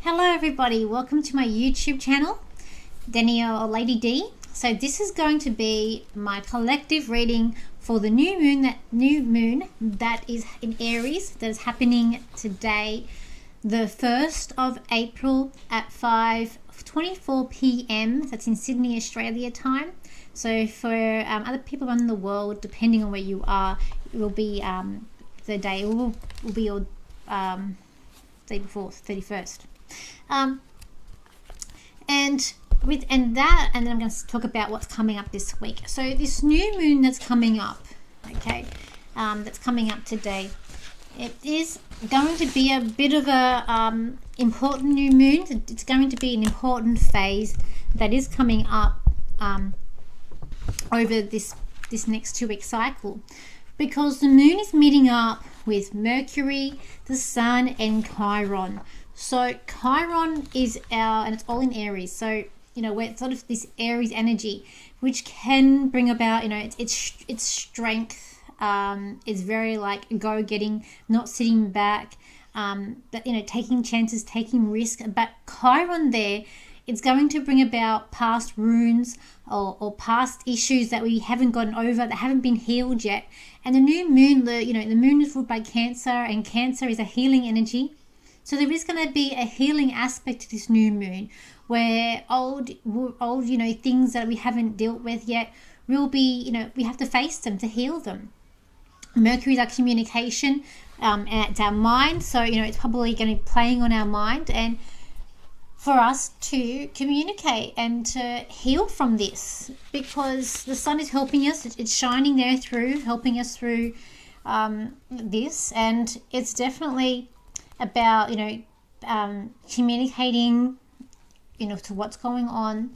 Hello everybody, welcome to my YouTube channel, Danielle or Lady D. So this is going to be my collective reading for the new moon that is in Aries, that is happening today, the 1st of April at 5:24 p.m. That's in Sydney, Australia time. So for other people around the world, depending on where you are, it will be the day will be your day before 31st. And then I'm going to talk about what's coming up this week. So this new moon that's coming up, okay, that's coming up today, it is going to be a bit of a important new moon. It's going to be an important phase that is coming up over this next 2-week cycle, because the moon is meeting up with Mercury, the Sun, and Chiron. So Chiron is and it's all in Aries. So, we're sort of this Aries energy, which can bring about, it's strength. It's very like go-getting, not sitting back, taking chances, taking risk. But Chiron there, it's going to bring about past wounds or past issues that we haven't gotten over, that haven't been healed yet. And the new moon, the moon is ruled by Cancer, and Cancer is a healing energy. So there is going to be a healing aspect to this new moon, where old things that we haven't dealt with yet will be, we have to face them to heal them. Mercury is our communication, and it's our mind. So, it's probably going to be playing on our mind, and for us to communicate and to heal from this, because the sun is helping us. It's shining there through, helping us through this, and it's definitely about communicating to what's going on.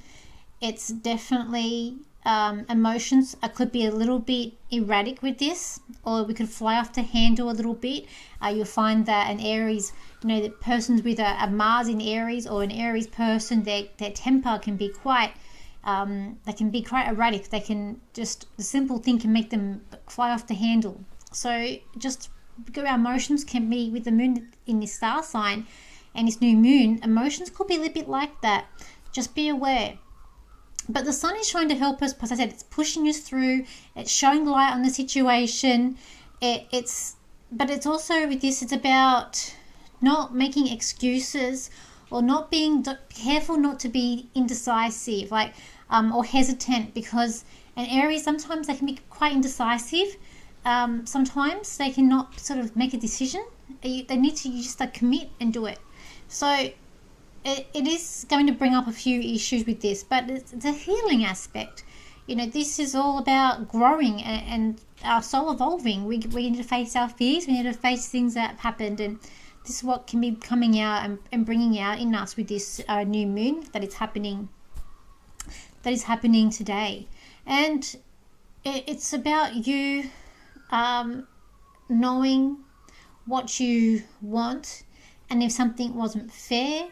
It's definitely emotions could be a little bit erratic with this, or we could fly off the handle a little bit. You'll find that an Aries, the persons with a Mars in Aries, or an Aries person, their temper can be quite erratic. They can just, the simple thing can make them fly off the handle. So just because our emotions can be, with the moon in this star sign and this new moon, emotions could be a little bit like that. Just be aware. But the sun is trying to help us, because I said it's pushing us through, it's showing light on the situation. But it's also with this, it's about not making excuses, or not being careful not to be indecisive, or hesitant, because an Aries, sometimes they can be quite indecisive. Sometimes they cannot sort of make a decision. They need to just commit and do it. So it is going to bring up a few issues with this, but it's a healing aspect. This is all about growing and our soul evolving. We need to face our fears. We need to face things that have happened, and this is what can be coming out and bringing out in us with this new moon that is happening today. And it's about you knowing what you want, and if something wasn't fair,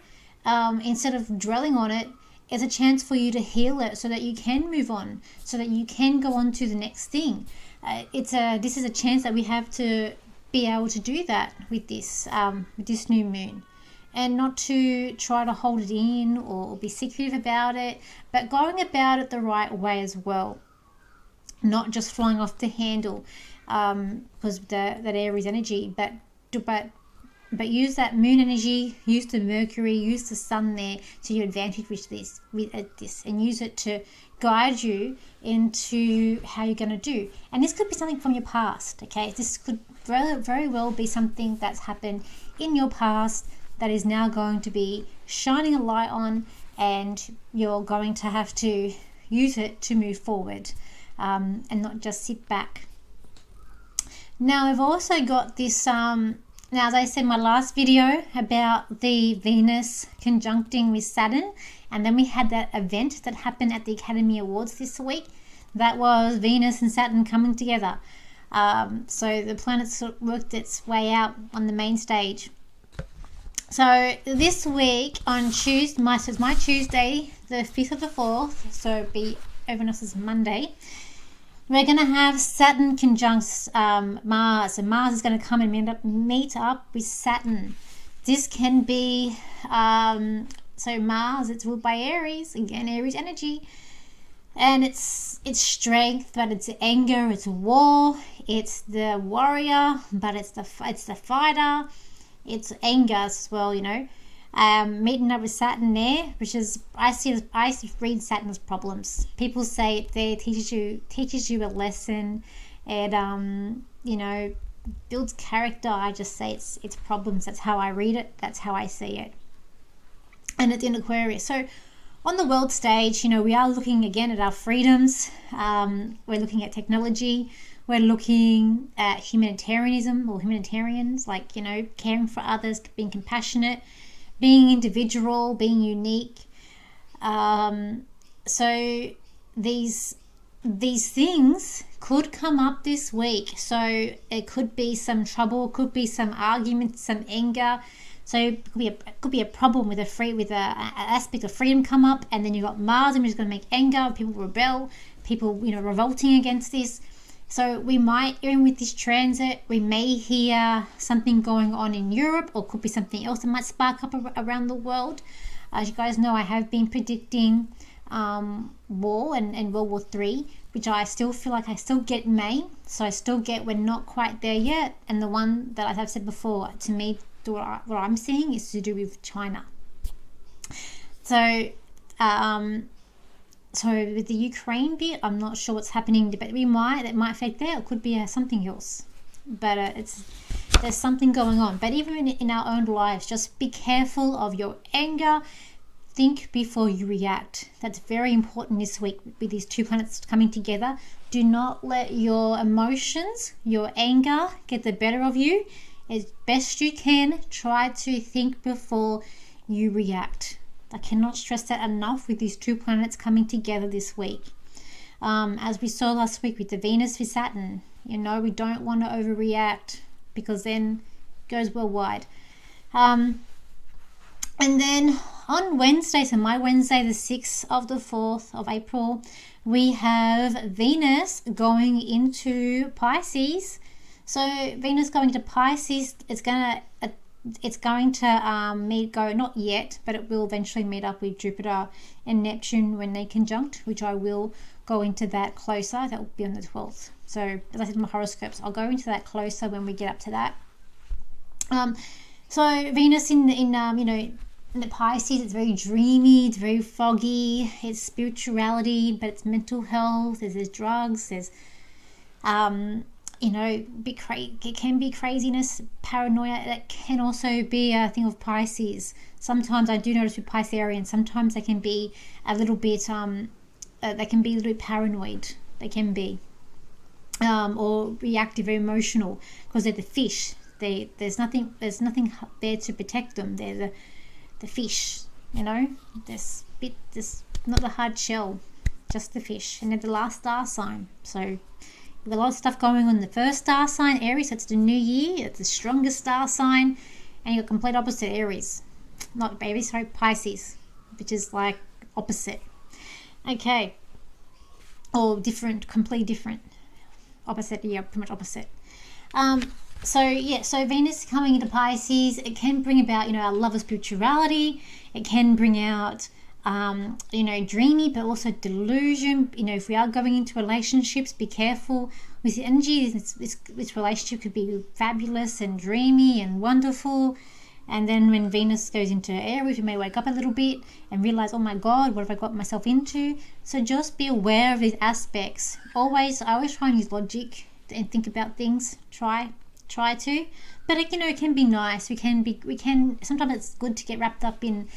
instead of dwelling on it, it's a chance for you to heal it, so that you can move on, so that you can go on to the next thing. This is a chance that we have to be able to do that with this new moon, and not to try to hold it in or be secretive about it, but going about it the right way as well, not just flying off the handle, because that Aries energy, but use that moon energy, use the Mercury, use the sun there to your advantage with this, and use it to guide you into how you're going to do. And this could be something from your past, okay? This could very, very well be something that's happened in your past that is now going to be shining a light on, and you're going to have to use it to move forward, and not just sit back. Now, I've also got this, now as I said in my last video about the Venus conjuncting with Saturn, and then we had that event that happened at the Academy Awards this week. That was Venus and Saturn coming together. So the planets worked its way out on the main stage. So this week on Tuesday, my Tuesday, the 5th of the 4th, so it'll be everyone else's Monday, we're going to have Saturn conjunct Mars, and Mars is going to come and meet up with Saturn this can be, so Mars, it's ruled by Aries, again, Aries energy. And it's strength, but it's anger, it's war, it's the warrior, but it's the fighter, it's anger as well, meeting up with Saturn there, which is I read Saturn as problems. People say it there teaches you a lesson. It builds character. I just say it's problems. That's how I read it. That's how I see it. And it's in Aquarius. So on the world stage, we are looking again at our freedoms. We're looking at technology. We're looking at humanitarianism or humanitarians, like, caring for others, being compassionate, being individual, being unique. So these things could come up this week. So it could be some trouble, could be some arguments, some anger. So it could be a problem with an aspect of freedom come up, and then you've got Mars, which is going to make anger, people rebel, people revolting against this. So we might, even with this transit, we may hear something going on in Europe, or could be something else that might spark up around the world. As you guys know, I have been predicting war and World War III, which I still feel like I still get May. So I still get we're not quite there yet. And the one that, as I've said before, to me, what I'm seeing is to do with China. So with the Ukraine bit, I'm not sure what's happening, but it might affect there. It could be something else, but there's something going on. But even in our own lives, just be careful of your anger. Think before you react. That's very important this week with these two planets coming together. Do not let your emotions, your anger, get the better of you. As best you can, try to think before you react. I cannot stress that enough with these two planets coming together this week. As we saw last week with the Venus with Saturn, we don't want to overreact, because then it goes worldwide. And then on Wednesday, so my Wednesday, the 6th of the 4th of April, we have Venus going into Pisces. So Venus going to Pisces, it's going to go, not yet, but it will eventually meet up with Jupiter and Neptune when they conjunct, which I will go into that closer. That will be on the 12th. So as I said in my horoscopes, I'll go into that closer when we get up to that. So Venus in the Pisces, it's very dreamy, it's very foggy, it's spirituality, but it's mental health, there's drugs, there's it can be craziness, paranoia. That can also be a thing of Pisces. Sometimes I do notice with Pisceans, sometimes they can be a little bit paranoid. They can be or reactive, very emotional, because they're the fish. There's nothing there to protect them. They're the fish. This not the hard shell, just the fish, and they're the last star sign. So a lot of stuff going on in the first star sign, Aries. That's the new year. It's the strongest star sign, and you're complete opposite Aries, not Aries, sorry, Pisces, which is like opposite. Okay, or different, completely different, opposite. Yeah, pretty much opposite. So Venus coming into Pisces, it can bring about our love of spirituality. It can bring out dreamy, but also delusion. If we are going into relationships, be careful with the energy. This relationship could be fabulous and dreamy and wonderful, and then when Venus goes into Aries, we may wake up a little bit and realize, oh my God, what have I got myself into? So just be aware of these aspects. I always try and use logic and think about things. Try to, but it can be nice. We can sometimes it's good to get wrapped up in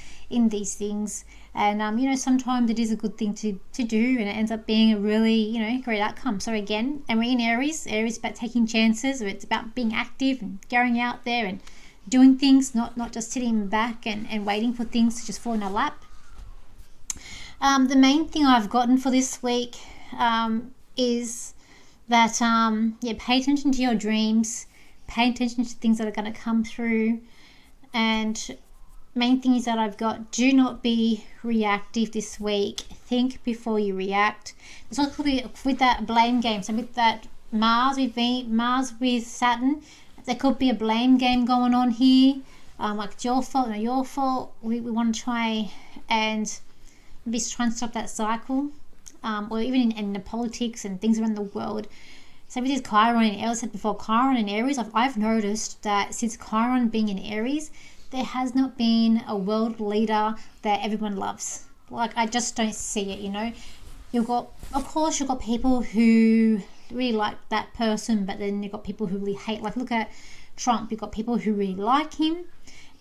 these things, and sometimes it is a good thing to do, and it ends up being a really great outcome. So again, and we're in Aries is about taking chances, or it's about being active and going out there and doing things, not just sitting back and waiting for things to just fall in our lap. The main thing I've gotten for this week is that pay attention to your dreams. Pay attention to things that are going to come through. And main thing is that I've got, do not be reactive this week. Think before you react. It's also with that blame game. So with that Mars with Saturn, there could be a blame game going on here. like it's your fault, not your fault. We want to try and maybe try and stop that cycle, or even in the politics and things around the world. So with this Chiron and Aries, said before, Chiron and Aries, I've noticed that since Chiron being in Aries, there has not been a world leader that everyone loves. Like, I just don't see it, you know. You've got people who really like that person, but then you've got people who really hate. Like, look at Trump. You've got people who really like him,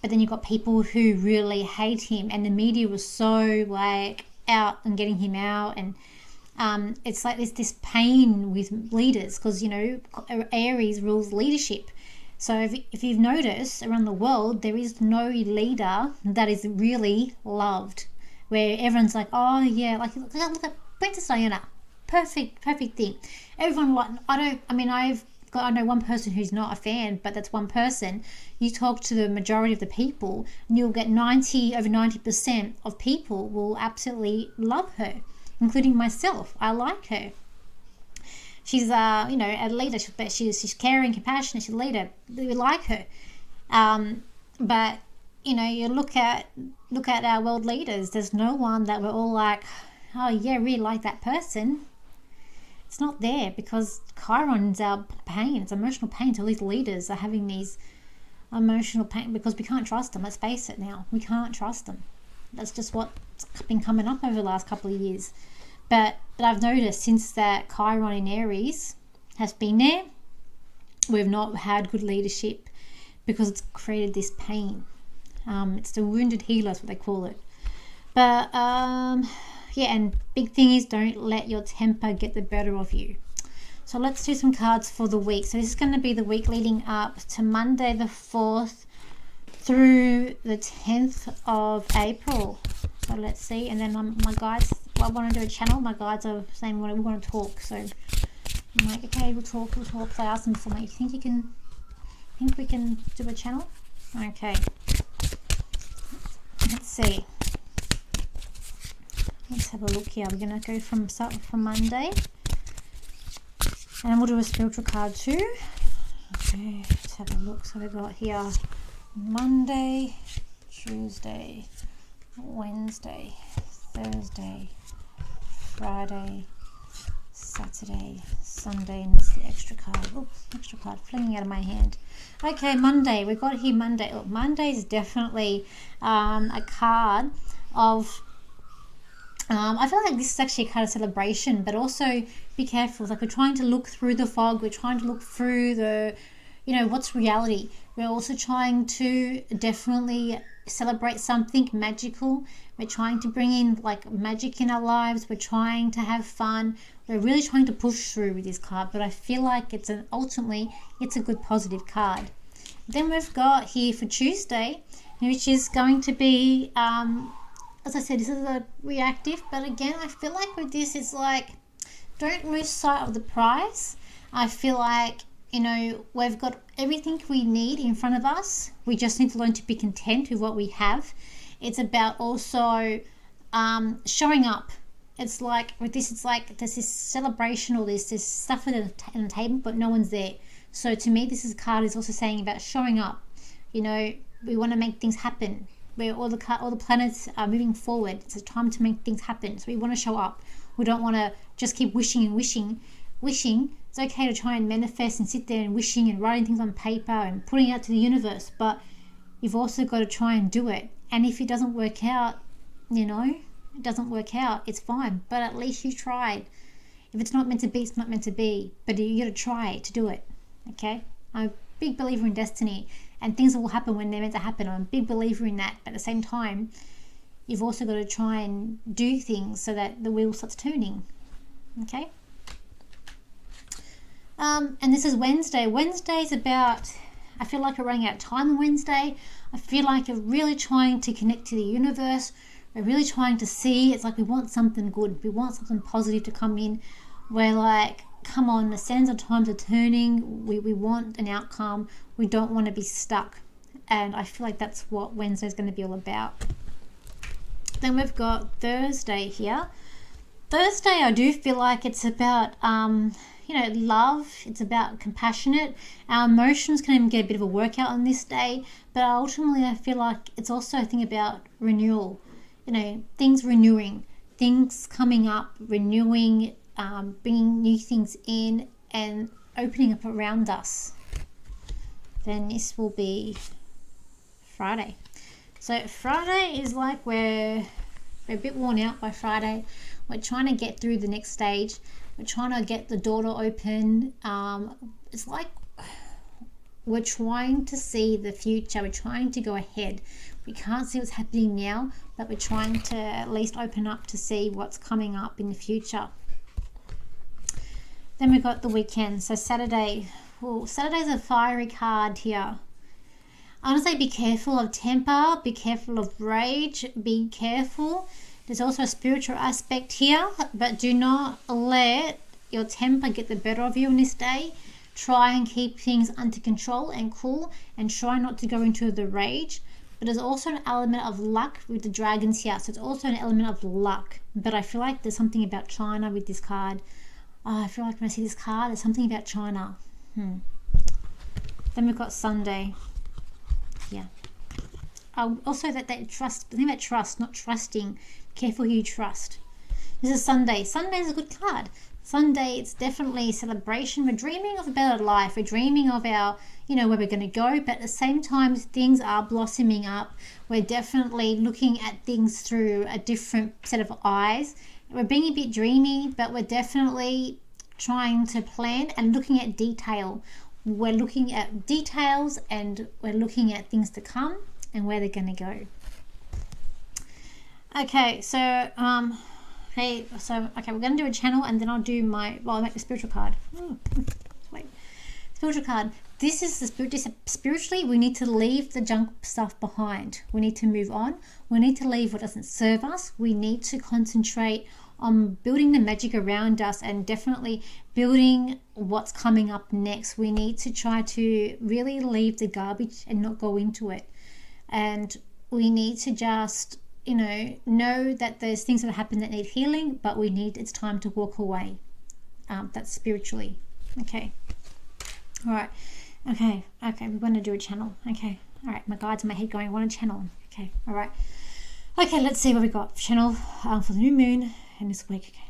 but then you've got people who really hate him, and the media was so like out and getting him out, and it's like there's this pain with leaders because, you know, Aries rules leadership. So if you've noticed around the world, there is no leader that is really loved, where everyone's like, oh yeah, like look at Princess Diana, perfect thing. Everyone, like, I know one person who's not a fan, but that's one person. You talk to the majority of the people, and you'll get over 90% of people will absolutely love her, including myself. I like her. She's a leader, but she's caring, compassionate. She's a leader. We like her. But you know, you look at our world leaders. There's no one that we're all like, oh yeah, really like that person. It's not there because Chiron's our pain. It's emotional pain. So these leaders are having these emotional pain because we can't trust them. Let's face it now. We can't trust them. That's just what's been coming up over the last couple of years. But I've noticed since that Chiron in Aries has been there, we've not had good leadership because it's created this pain. It's the wounded healer, is what they call it. But yeah, and big thing is don't let your temper get the better of you. So let's do some cards for the week. So this is going to be the week leading up to Monday the 4th through the 10th of April. So let's see. And then my guides, I want to do a channel. My guides are saying we want to talk. So I'm like, okay, we'll talk. So I asked them before, like, think we can do a channel? Okay. Let's see. Let's have a look here. We're going to go start from Monday. And we'll do a spiritual card too. Okay, let's have a look. So we've got here Monday, Tuesday, Wednesday, Thursday, Friday, Saturday, Sunday, and it's the extra card. Oops, extra card flinging out of my hand. Okay, Monday. We've got here Monday. Look, Monday is definitely a card of I feel like this is actually a card of celebration, but also be careful. Like, we're trying to look through the fog. We're trying to look through the, you know, what's reality. We're also trying to definitely celebrate something magical. We're trying to bring in like magic in our lives. We're trying to have fun. We're really trying to push through with this card, but I feel like ultimately it's a good positive card. Then we've got here for Tuesday, which is going to be as I said, this is a reactive, but again, I feel like with this, it's like, don't lose sight of the prize. I feel like, you know, we've got everything we need in front of us. We just need to learn to be content with what we have. It's about also showing up. It's like, with this, it's like there's this celebration or this stuff at the table, but no one's there. So to me, this card is also saying about showing up. You know, we want to make things happen. Where all the planets are moving forward. It's a time to make things happen. So we want to show up. We don't want to just keep wishing and wishing. It's okay to try and manifest and sit there and wishing and writing things on paper and putting it out to the universe. But you've also got to try and do it. And if it doesn't work out, you know, it doesn't work out. It's fine. But at least you tried. If it's not meant to be, it's not meant to be. But you got to try to do it. Okay? I'm a big believer in destiny. And things will happen when they're meant to happen. I'm a big believer in that. But at the same time, you've also got to try and do things so that the wheel starts turning. Okay? And this is Wednesday. Wednesday's about, I feel like we're running out of time on Wednesday. I feel like you're really trying to connect to the universe. We're really trying to see. It's like we want something good. We want something positive to come in. We're like, come on, the sands of times are turning. We want an outcome. We don't want to be stuck. And I feel like that's what Wednesday is going to be all about. Then we've got Thursday here. Thursday, I do feel like it's about, love. It's about compassionate. Our emotions can even get a bit of a workout on this day, but ultimately I feel like it's also a thing about renewal. Things renewing, things coming up, renewing, bringing new things in and opening up around us. Then this will be Friday. So Friday is like we're a bit worn out by Friday. We're trying to get through the next stage. We're trying to get the door to open. It's like we're trying to see the future. We're trying to go ahead. We can't see what's happening now, but we're trying to at least open up to see what's coming up in the future. Then we've got the weekend. So Saturday. Well, Saturday's a fiery card here. I want to say be careful of temper, be careful of rage, be careful. There's also a spiritual aspect here, but do not let your temper get the better of you on this day. Try and keep things under control and cool, and try not to go into the rage. But there's also an element of luck with the dragons here, so it's also an element of luck. But I feel like there's something about China with this card. I feel like when I see this card, there's something about China. Then we've got Sunday. Yeah. Also that trust. The thing about trust, not trusting. Careful who you trust. This is Sunday. Sunday is a good card. Sunday, it's definitely a celebration. We're dreaming of a better life. We're dreaming of our, where we're going to go. But at the same time, things are blossoming up. We're definitely looking at things through a different set of eyes. We're being a bit dreamy, but we're definitely trying to plan and looking at detail. We're looking at details and we're looking at things to come and where they're going to go. Okay, so we're going to do a channel and then I'll make the spiritual card. Wait, spiritual card. This is the spiritually, we need to leave the junk stuff behind. We need to move on. We need to leave what doesn't serve us. We need to concentrate on building the magic around us and definitely building what's coming up next. We need to try to really leave the garbage and not go into it. And we need to just, know that there's things that happen that need healing, but it's time to walk away. That's spiritually. Okay. All right. Okay. We're going to do a channel. Okay. All right. My guides in my head going, I want a channel. Okay. All right. Okay. Let's see what we got. Channel for the new moon and this week. Okay.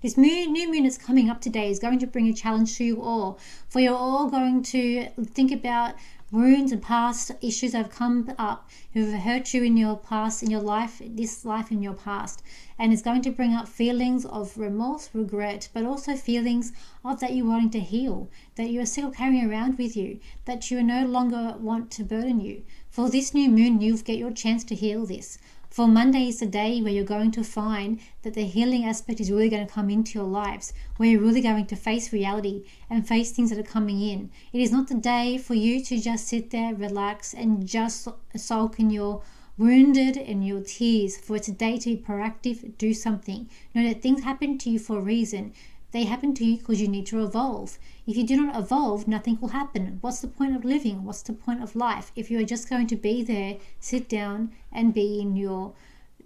This new moon that's coming up today is going to bring a challenge to you all. For you're all going to think about wounds and past issues that have come up, who have hurt you in your past, in your life, this life in your past. And it's going to bring up feelings of remorse, regret, but also feelings of that you're wanting to heal, that you are still carrying around with you, that you no longer want to burden you. For this new moon, you'll get your chance to heal this. For Monday is the day where you're going to find that the healing aspect is really going to come into your lives, where you're really going to face reality and face things that are coming in. It is not the day for you to just sit there, relax, and just sulk in your wounded and your tears. For it's a day to be proactive, do something. Know that things happen to you for a reason. They happen to you because you need to evolve. If you do not evolve, nothing will happen. What's the point of living? What's the point of life? If you are just going to be there, sit down and be in your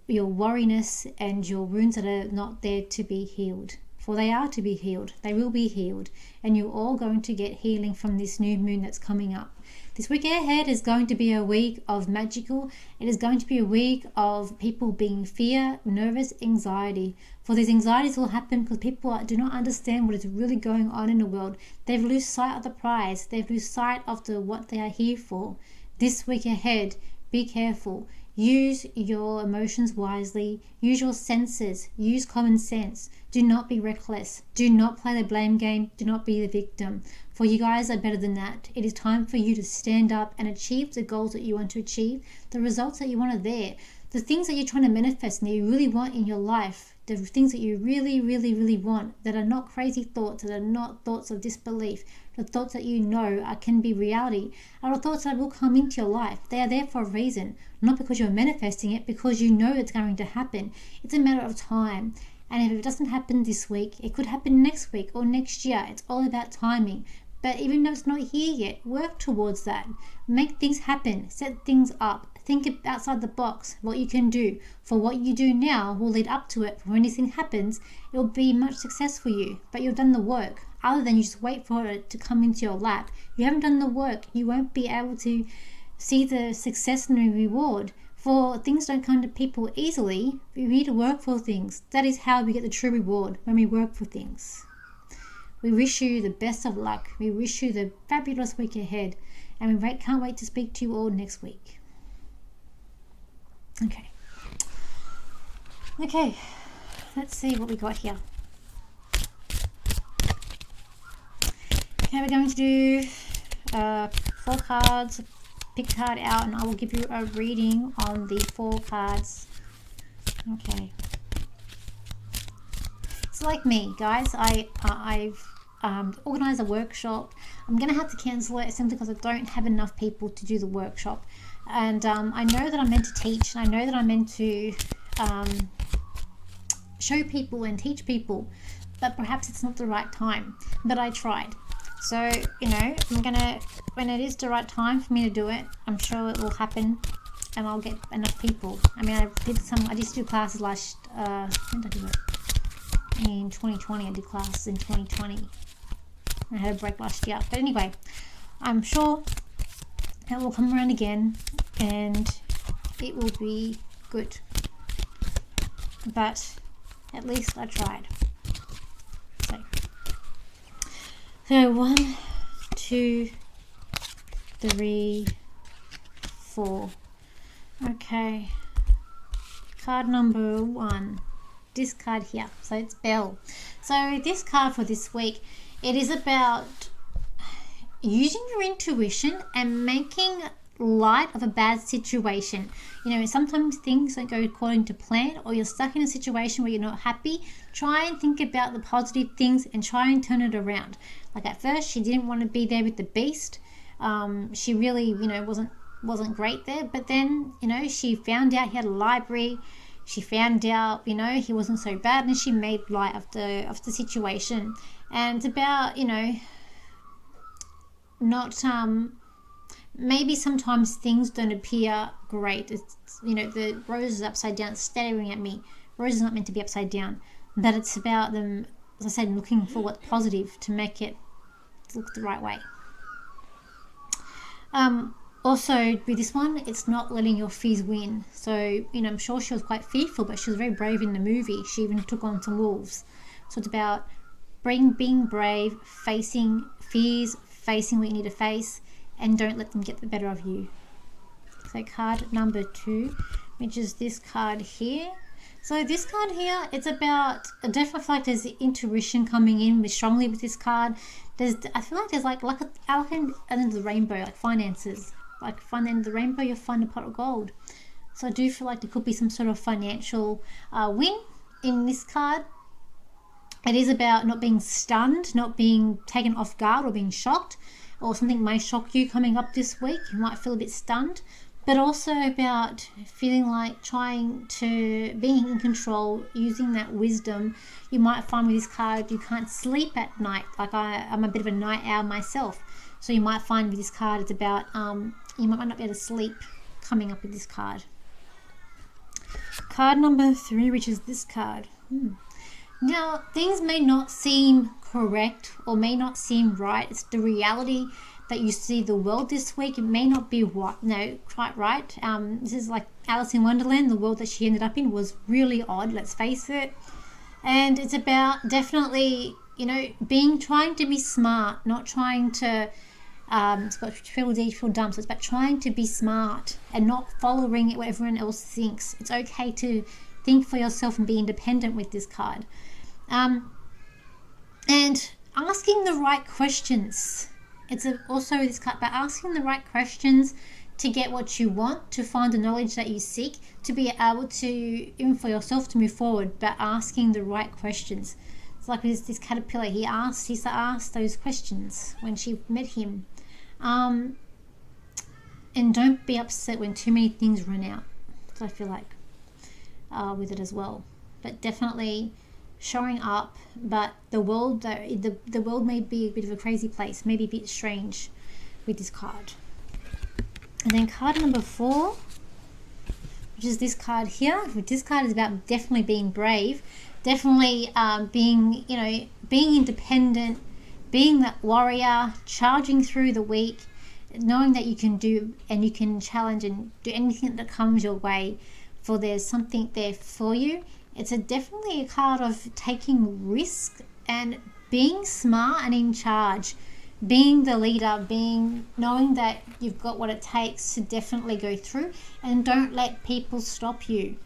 worriness and your wounds that are not there to be healed. For they are to be healed. They will be healed. And you're all going to get healing from this new moon that's coming up. This week ahead is going to be a week of magical. It is going to be a week of people being fear, nervous, anxiety. For these anxieties will happen because people do not understand what is really going on in the world. They've lost sight of the prize. They've lost sight of what they are here for. This week ahead, be careful. Use your emotions wisely. Use your senses. Use common sense. Do not be reckless. Do not play the blame game. Do not be the victim. For you guys are better than that. It is time for you to stand up and achieve the goals that you want to achieve, the results that you want are there, the things that you're trying to manifest and that you really want in your life, the things that you really, really, really want, that are not crazy thoughts, that are not thoughts of disbelief, the thoughts that can be reality, are the thoughts that will come into your life. They are there for a reason, not because you're manifesting it, because you know it's going to happen. It's a matter of time. And if it doesn't happen this week, it could happen next week or next year. It's all about timing. But even though it's not here yet, work towards that. Make things happen. Set things up. Think outside the box, what you can do. For what you do now will lead up to it. For when anything happens, it will be much success for you. But you've done the work. other than you just wait for it to come into your lap. You haven't done the work. You won't be able to see the success and the reward. For things don't come to people easily. We need to work for things. That is how we get the true reward, when we work for things. We wish you the best of luck. We wish you the fabulous week ahead. And we can't wait to speak to you all next week. Okay, let's see what we got here. Okay, we're going to do 4 cards. Pick a card out and I will give you a reading on the 4 cards. Okay. It's like me, guys. I've organized a workshop. I'm going to have to cancel it simply because I don't have enough people to do the workshop. And I know that I'm meant to teach, and I know that I'm meant to show people and teach people, but perhaps it's not the right time. But I tried. So, I'm gonna, when it is the right time for me to do it, I'm sure it will happen and I'll get enough people. I mean, I used to do classes when did I do it? In 2020, I did classes in 2020. I had a break last year. But anyway, I'm sure it will come around again and it will be good. But at least I tried. So 1, 2, 3, 4. Okay. Card number 1. This card here. So it's Bell. So this card for this week, it is about using your intuition and making light of a bad situation. Sometimes things don't go according to plan, or you're stuck in a situation where you're not happy. Try and think about the positive things and try and turn it around. Like at first, she didn't want to be there with the beast. She really, wasn't great there. But then, she found out he had a library. She found out, he wasn't so bad, and she made light of the situation. And it's about, not maybe sometimes things don't appear great. It's, the rose is upside down, staring at me. Rose is not meant to be upside down, but it's about them, as I said, looking for what's positive to make it look the right way. Also, with this one, it's not letting your fears win. So, I'm sure she was quite fearful, but she was very brave in the movie. She even took on some wolves. So it's about being brave, facing fears, facing what you need to face, and don't let them get the better of you. So card number 2, which is this card here. So this card here, it's about, I definitely feel like there's intuition coming in strongly with this card. I feel like there's like at the end of the rainbow, like finances. Like find the end of the rainbow, you'll find a pot of gold. So I do feel like there could be some sort of financial win in this card. It is about not being stunned, not being taken off guard or being shocked, or something may shock you coming up this week. You might feel a bit stunned, but also about feeling like being in control, using that wisdom. You might find with this card you can't sleep at night. Like I'm a bit of a night owl myself, so you might find with this card it's about you might not be able to sleep coming up with this card. Card number 3, which is this card. Now, things may not seem correct or may not seem right. It's the reality that you see the world this week. It may not be quite right. This is like Alice in Wonderland. The world that she ended up in was really odd, let's face it. And it's about definitely, trying to be smart, not trying to it's got feel deep, feel dumb. So it's about trying to be smart and not following what everyone else thinks. It's okay to think for yourself and be independent with this card. And asking the right questions. It's also this card about asking the right questions to get what you want, to find the knowledge that you seek, to be able to, even for yourself, to move forward, but asking the right questions. It's like with this caterpillar, he asked those questions when she met him. And don't be upset when too many things run out. So I feel like with it as well. But definitely showing up, but the world may be a bit of a crazy place, maybe a bit strange with this card. And then card number 4, which is this card here. This card is about definitely being brave, definitely being independent, being that warrior, charging through the week, knowing that you can do and you can challenge and do anything that comes your way, for there's something there for you. It's definitely a card of taking risk and being smart and in charge, being the leader, knowing that you've got what it takes to definitely go through, and don't let people stop you.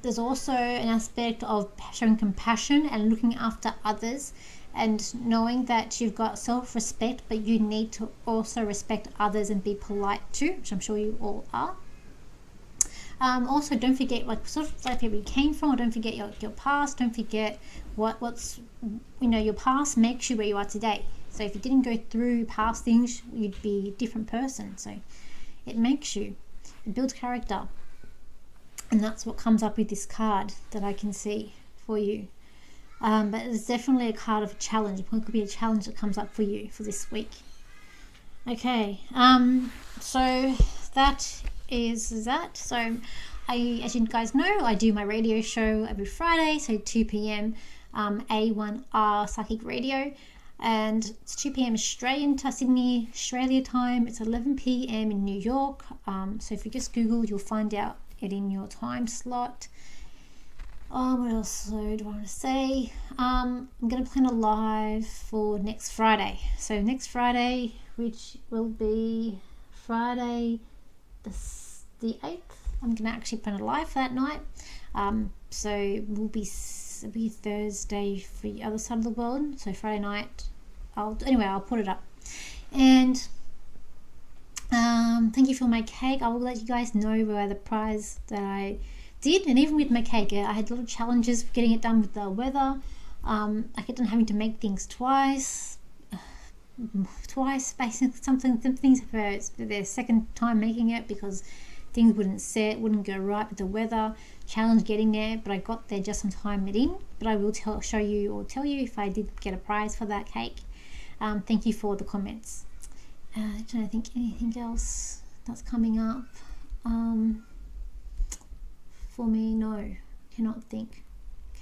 There's also an aspect of showing compassion and looking after others, and knowing that you've got self-respect, but you need to also respect others and be polite too, which I'm sure you all are. Also, don't forget, like, sort of like where you came from, or don't forget your past. Don't forget what's your past makes you where you are today. So if you didn't go through past things, you'd be a different person. So it makes you, it builds character, and that's what comes up with this card that I can see for you. But it's definitely a card of a challenge. It could be a challenge that comes up for you for this week. Okay, so that is that. So as you guys know, I do my radio show every Friday, so 2 p.m. A1R Psychic Radio, and it's 2 p.m. Sydney, Australia time. It's 11 p.m. in New York. So if you just Google, you'll find out it in your time slot. What else do I want to say? I'm going to plan a live for next Friday. So next Friday, which will be Friday the 8th, I'm going to actually plan a live for that night. So it'll be Thursday for the other side of the world. So Friday night, I'll put it up. And thank you for my cake. I will let you guys know where the prize that I did. And even with my cake, I had little challenges getting it done with the weather. I kept on having to make things twice, basically. Some things for their second time making it, because things wouldn't go right with the weather. Challenge getting there, but I got there just on time it in. But I will tell you if I did get a prize for that cake. Thank you for the comments. I don't think anything else that's coming up. For me, no, cannot think.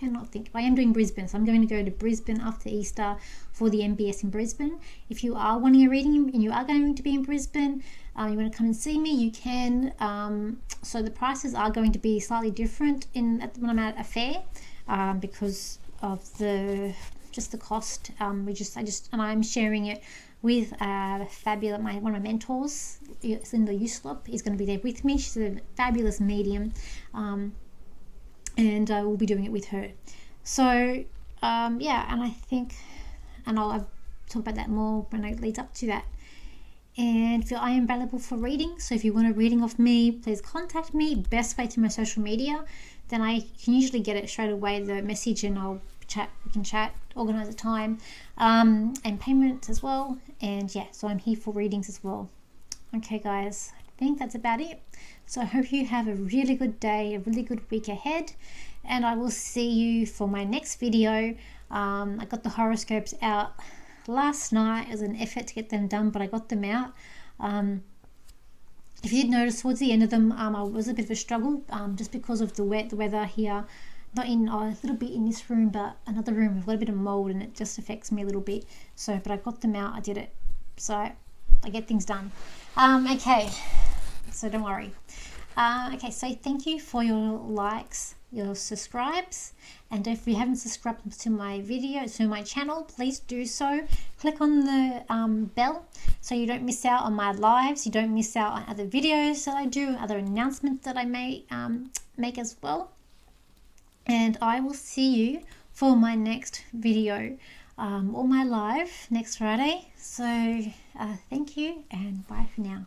I am doing Brisbane, so I'm going to go to Brisbane after Easter for the MBS in Brisbane. If you are wanting a reading and you are going to be in Brisbane, you want to come and see me, you can. So the prices are going to be slightly different when I'm at a fair, because of the cost. I'm sharing it with fabulous, one of my mentors, Linda Uslop, is going to be there with me. She's a fabulous medium, and I will be doing it with her. So and I think, and I'll talk about that more when it leads up to that. And I am available for reading, so if you want a reading of me, please contact me. Best way to my social media, then I can usually get it straight away, the message, and I'll chat. We can chat, organize a time, and payment as well. And yeah, so I'm here for readings as well. Okay, guys, I think that's about it. So I hope you have a really good day, a really good week ahead, and I will see you for my next video. I got the horoscopes out last night. It was an effort to get them done, but I got them out. If you did notice, towards the end of them, I was a bit of a struggle, just because of the weather here. Not in a little bit in this room, but another room with a little bit of mold, and it just affects me a little bit. So, but I got them out. I did it. So I get things done. Okay. So don't worry. Okay. So thank you for your likes, your subscribes, and if you haven't subscribed to my video, to my channel, please do so. Click on the bell so you don't miss out on my lives. You don't miss out on other videos that I do, other announcements that I may make as well. And I will see you for my next video, or my live next Friday. So thank you, and bye for now.